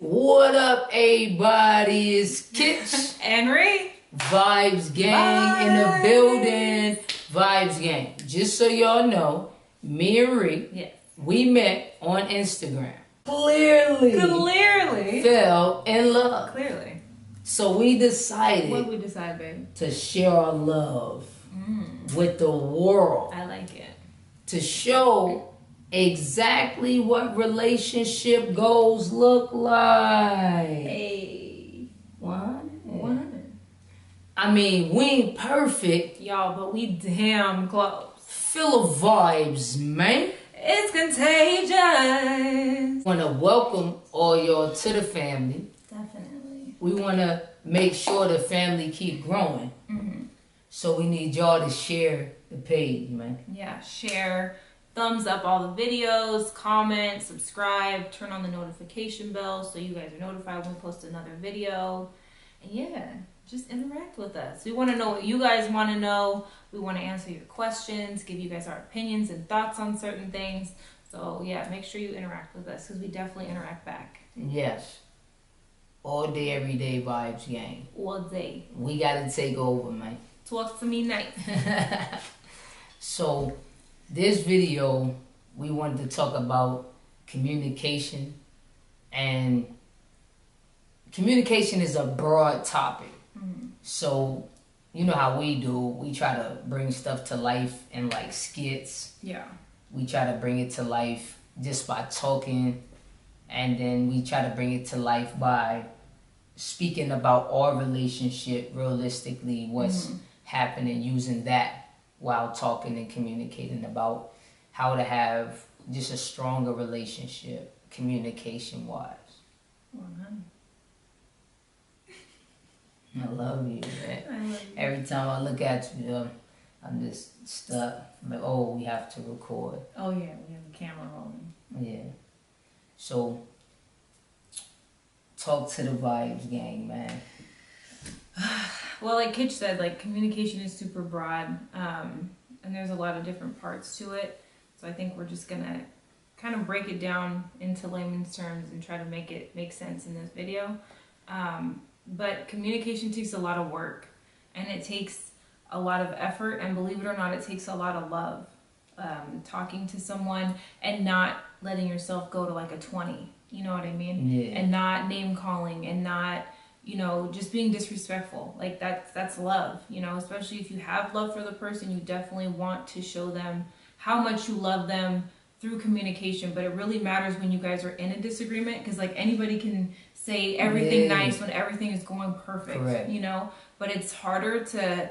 What up, everybody? It's Kitch. Henry. Vibes Gang in the building. Vibes Gang. Just so y'all know, me and Ree, we met on Instagram. Clearly fell in love. Clearly. So we decided. What we decide, babe? To share our love with the world. I like it. To show exactly what relationship goals look like. Hey. 100. I mean, we ain't perfect. Y'all, but we damn close. Full of vibes, man. It's contagious. Want to welcome all y'all to the family. Definitely. We want to make sure the family keep growing. So we need y'all to share the page, man. Yeah, share. Thumbs up all the videos, comment, subscribe, turn on the notification bell so you guys are notified when we post another video. And yeah, just interact with us. We want to know what you guys want to know. We want to answer your questions, give you guys our opinions and thoughts on certain things. So yeah, make sure you interact with us because we definitely interact back. Yes. All day, every day vibes gang. All day. We got to take over, man. Talk to me nice. So this video, we wanted to talk about communication, and communication is a broad topic. So you know how we do, we try to bring stuff to life in like skits. Yeah. We try to bring it to life just by talking, and then we try to bring it to life by speaking about our relationship realistically, what's happening, using that while talking and communicating about how to have just a stronger relationship communication wise. 100. I love you, man. I love you. Every time I look at you, I'm just stuck. I'm like, oh, we have to record. Oh yeah, we have the camera rolling. Yeah. So talk to the vibes gang, man. Well, like Kitch said, like communication is super broad, and there's a lot of different parts to it. So I think we're just gonna kind of break it down into layman's terms and try to make it make sense in this video. But communication takes a lot of work, and it takes a lot of effort, and believe it or not, it takes a lot of love. Talking to someone and not letting yourself go to like a 20, you know what I mean? Yeah. And not name calling and not, you know, just being disrespectful. Like that's love, you know, especially if you have love for the person, you definitely want to show them how much you love them through communication. But it really matters when you guys are in a disagreement, because like anybody can say everything nice when everything is going perfect. Correct. You know, but it's harder to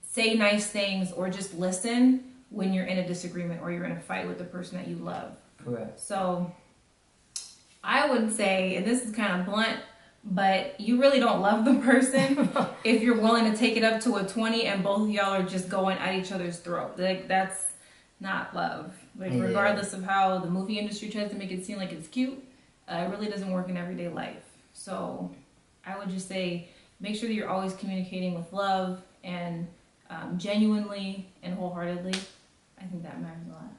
say nice things or just listen when you're in a disagreement or you're in a fight with the person that you love. Correct. So I would say, and this is kind of blunt, but you really don't love the person if you're willing to take it up to a 20 and both of y'all are just going at each other's throat. Like that's not love. Like regardless of how the movie industry tries to make it seem like it's cute, it really doesn't work in everyday life. So I would just say make sure that you're always communicating with love and genuinely and wholeheartedly. I think that matters a lot.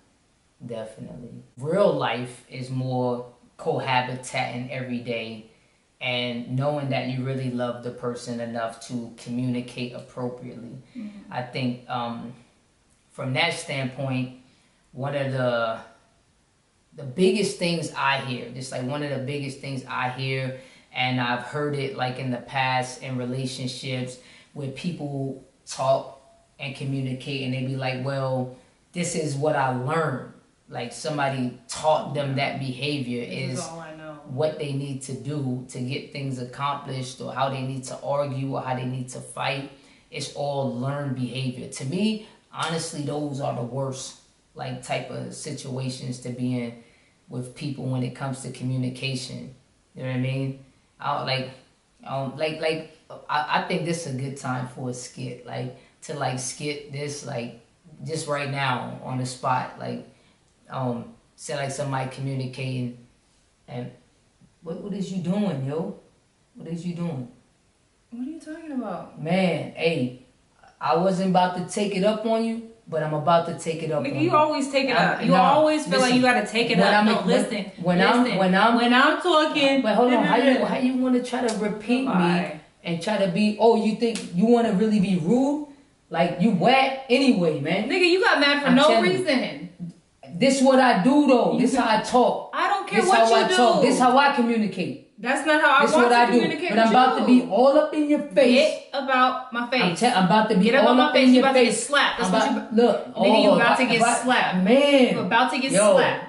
Definitely. Real life is more cohabitating every day and knowing that you really love the person enough to communicate appropriately. I think from that standpoint, one of the biggest things I hear, just like one of the biggest things I hear, and I've heard it like in the past in relationships where people talk and communicate and they be like, well, this is what I learned. Like somebody taught them that behavior is all I know. What they need to do to get things accomplished, or how they need to argue, or how they need to fight. It's all learned behavior. To me, honestly, those are the worst like type of situations to be in with people when it comes to communication. You know what I mean? I think this is a good time for a skit, like to like skit this like just right now on the spot, like say like somebody communicating, and what is you doing, yo? What is you doing? What are you talking about? Man, hey, I wasn't about to take it up on you, but I'm about to take it up. Nigga, you always take it up. You always feel like you gotta take it up. No, listen. When I'm talking. But hold on, how you want to try to repeat me and try to be? Oh, you think you want to really be rude? Like you whack anyway, man. Nigga, you got mad for no reason. This is what I do though. This is how I talk. I don't care what you do. This is how I communicate. That's not how I want to communicate. But I'm about to be all up in your face. Get about my face. I'm about to be get all up in your face. You about to get slapped. That's what you. Look, nigga, you about to get slapped. Man, you about to get slapped.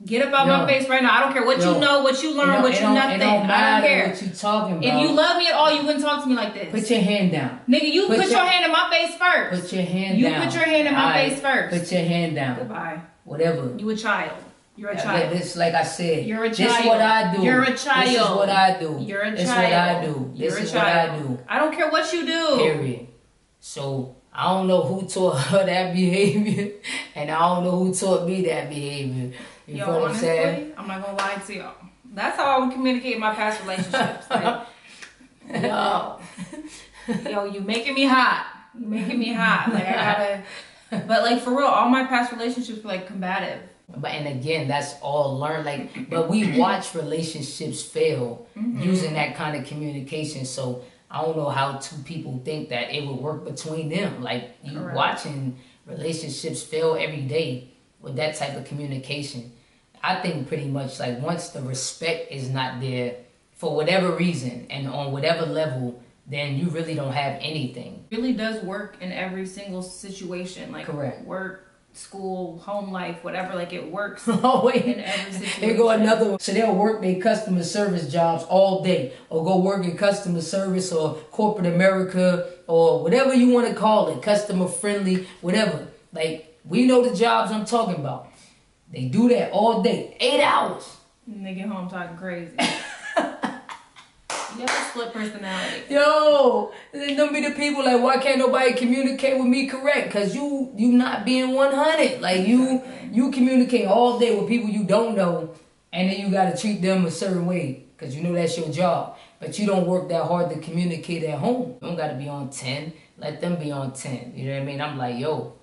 Get about my face right now. I don't care what you know, what you learn, what you nothing. I don't care what you talking about. If you love me at all, you wouldn't talk to me like this. Put your hand down. Nigga, you put your hand in my face first. Put your hand down. You put your hand in my face first. Put your hand down. Goodbye. Whatever. You a child. You're a child. This, like I said, you're a child. This is what I do. You're a child. This is what I do. You're a child. This is what I do. This is what I do. I don't care what you do. Period. So I don't know who taught her that behavior, and I don't know who taught me that behavior. You know what I'm saying? I'm not gonna lie to y'all. That's how I would communicate in my past relationships. Like, yo, you making me hot. You making me hot. Like I gotta. But like for real, all my past relationships were like combative. But and again, that's all learned. Like, but we watch relationships fail using that kind of communication. So I don't know how two people think that it would work between them. Like you watching relationships fail every day with that type of communication. I think pretty much like once the respect is not there for whatever reason and on whatever level, then you really don't have anything. It really does work in every single situation. Like work, school, home life, whatever, like it works in every situation. Here go another one. So they'll work their customer service jobs all day or go work in customer service or corporate America or whatever you want to call it, customer friendly, whatever. Like, we know the jobs I'm talking about. They do that all day, 8 hours. And they get home talking crazy. You have a split personality. Yo, then don't be the people like, why can't nobody communicate with me correct? Because you not being 100. Like, you communicate all day with people you don't know, and then you got to treat them a certain way because you know that's your job. But you don't work that hard to communicate at home. You don't got to be on 10. Let them be on 10. You know what I mean? I'm like, yo,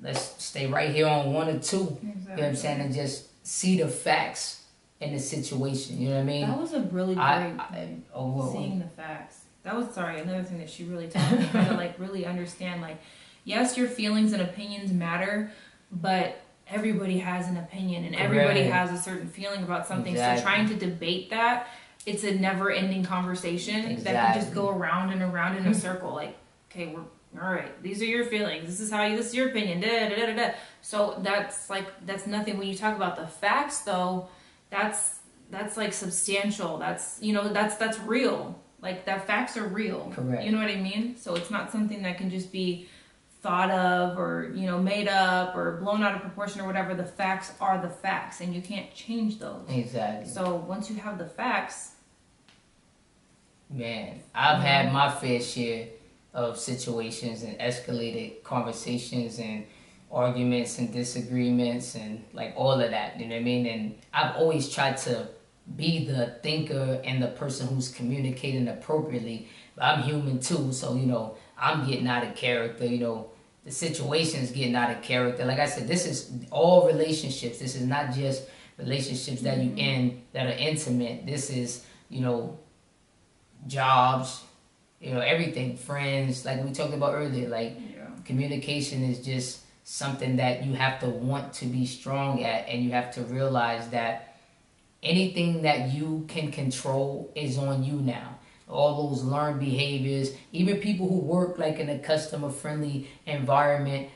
let's stay right here on 1 or 2. Exactly. You know what I'm saying? And just see the facts in the situation, you know what I mean? That was a really great thing. Seeing the facts. That was another thing that she really taught me how to like really understand. Like, yes, your feelings and opinions matter, but everybody has an opinion and everybody has a certain feeling about something. Exactly. So trying to debate that, it's a never-ending conversation that can just go around and around in a circle. Like, okay, we're all right. These are your feelings. This is your opinion. Da, da, da, da, da. So that's nothing. When you talk about the facts, though. That's like substantial. That's real. Like that facts are real. Correct. You know what I mean? So it's not something that can just be thought of or, made up or blown out of proportion or whatever. The facts are the facts and you can't change those. Exactly. So once you have the facts. Man, I've had my fair share of situations and escalated conversations and arguments and disagreements and like all of that, you know what I mean? And I've always tried to be the thinker and the person who's communicating appropriately, but I'm human too, so I'm getting out of character, the situation's getting out of character. Like I said, this is all relationships. This is not just relationships that you in that are intimate. This is, jobs, everything, friends, like we talked about earlier. Like communication is just something that you have to want to be strong at, and you have to realize that anything that you can control is on you now. All those learned behaviors, even people who work like in a customer friendly environment,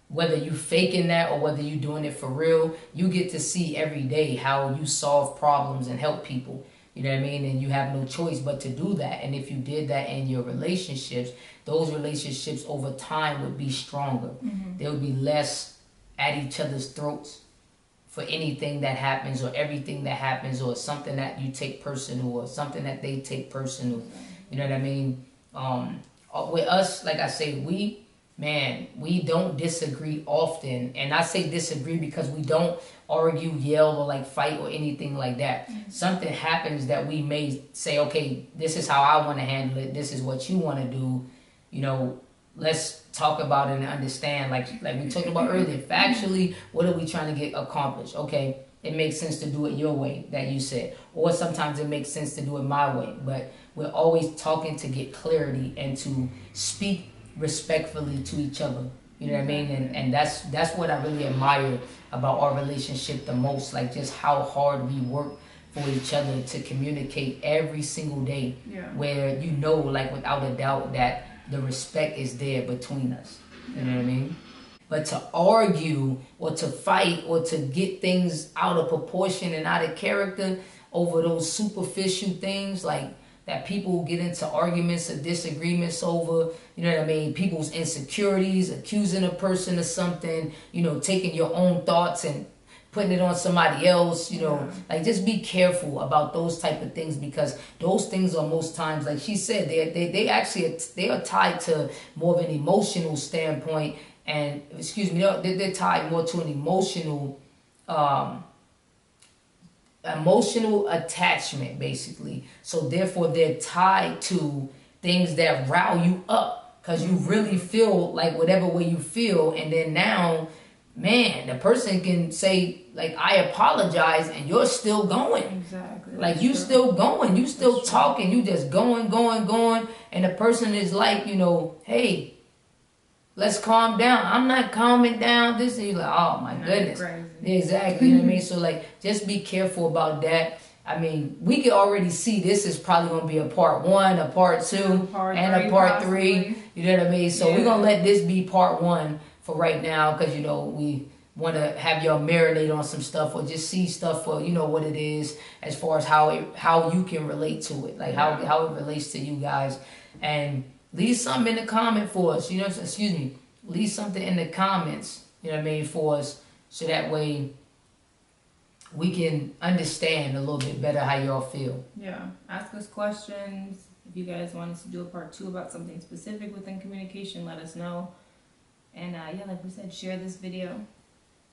whether you faking that or whether you doing it for real, you get to see every day how you solve problems and help people. You know what I mean? And you have no choice but to do that. And if you did that in your relationships, those relationships over time would be stronger. Mm-hmm. They would be less at each other's throats for anything that happens or everything that happens or something that you take personal or something that they take personal. You know what I mean? With us, like I say, we don't disagree often. And I say disagree because we don't argue, yell, or like fight or anything like that. Mm-hmm. Something happens that we may say, okay, this is how I want to handle it. This is what you want to do. let's talk about it and understand, like we talked about earlier, factually, what are we trying to get accomplished? Okay, it makes sense to do it your way, that you said, or sometimes it makes sense to do it my way, but we're always talking to get clarity and to speak respectfully to each other. You know what I mean? And that's what I really admire about our relationship the most, like just how hard we work for each other to communicate every single day, where you know, like without a doubt, that the respect is there between us. You know what I mean? But to argue or to fight or to get things out of proportion and out of character over those superficial things, like that people get into arguments or disagreements over, you know what I mean, people's insecurities, accusing a person of something, you know, taking your own thoughts and putting it on somebody else, you know, like just be careful about those type of things, because those things are most times, like she said, they actually, they are tied to more of an emotional standpoint, and they're tied more to an emotional attachment, basically. So therefore they're tied to things that rile you up, because you really feel like whatever way you feel, and then now, man, the person can say, like, I apologize, and you're still going. Exactly. Like, you still going. You still talking. You just going. And the person is like, you know, hey, let's calm down. I'm not calming down. This, and you're like, oh, my goodness. Exactly. You know what I mean? So, like, just be careful about that. I mean, we can already see this is probably going to be a part 1, a part 2, and a part 3. You know what I mean? So we're going to let this be part 1 for right now, because, you know, we want to have y'all marinate on some stuff, or just see stuff for, you know, what it is, as far as how you can relate to it, like how it relates to you guys. And leave something in the comment for us, you know, leave something in the comments, you know what I mean, for us, so that way we can understand a little bit better how y'all feel. Yeah, ask us questions. If you guys want us to do a part 2 about something specific within communication, let us know. And like we said, share this video.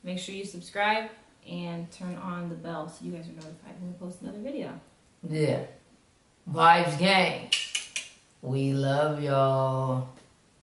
Make sure you subscribe and turn on the bell so you guys are notified when we post another video. Yeah. Vibes gang. We love y'all.